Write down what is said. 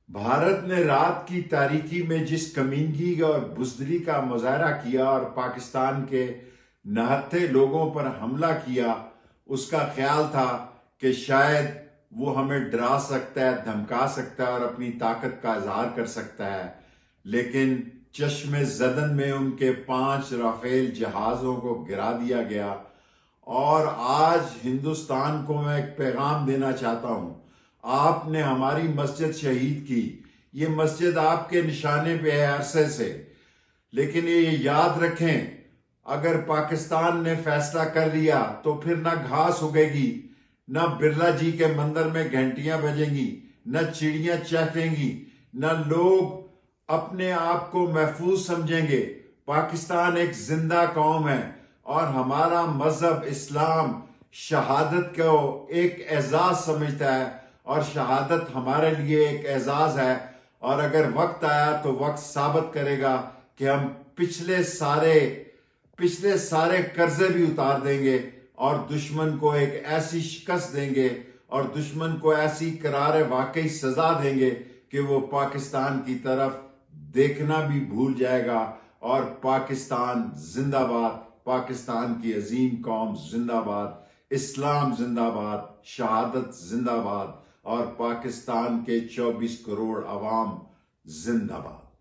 بھارت نے رات کی تاریکی میں جس کمینگی اور بزدلی کا مظاہرہ کیا اور پاکستان کے نہتے لوگوں پر حملہ کیا، اس کا خیال تھا کہ شاید وہ ہمیں ڈرا سکتا ہے، دھمکا سکتا ہے اور اپنی طاقت کا اظہار کر سکتا ہے، لیکن چشم زدن میں ان کے 5 رافیل جہازوں کو گرا دیا گیا۔ اور آج ہندوستان کو میں ایک پیغام دینا چاہتا ہوں۔ آپ نے ہماری مسجد شہید کی، یہ مسجد آپ کے نشانے پہ ہے عرصے سے، لیکن یہ یاد رکھیں، اگر پاکستان نے فیصلہ کر لیا تو پھر نہ گھاس اگے گی، نہ برلا جی کے مندر میں گھنٹیاں بجیں گی، نہ چڑیاں چہکیں گی، نہ لوگ اپنے آپ کو محفوظ سمجھیں گے۔ پاکستان ایک زندہ قوم ہے اور ہمارا مذہب اسلام شہادت کو ایک اعزاز سمجھتا ہے، اور شہادت ہمارے لیے ایک اعزاز ہے۔ اور اگر وقت آیا تو وقت ثابت کرے گا کہ ہم پچھلے سارے قرضے بھی اتار دیں گے اور دشمن کو ایک ایسی شکست دیں گے اور دشمن کو ایسی قرار واقعی سزا دیں گے کہ وہ پاکستان کی طرف دیکھنا بھی بھول جائے گا۔ اور پاکستان زندہ باد، پاکستان کی عظیم قوم زندہ باد، اسلام زندہ باد، شہادت زندہ باد، اور پاکستان کے 24 کروڑ عوام زندہ باد۔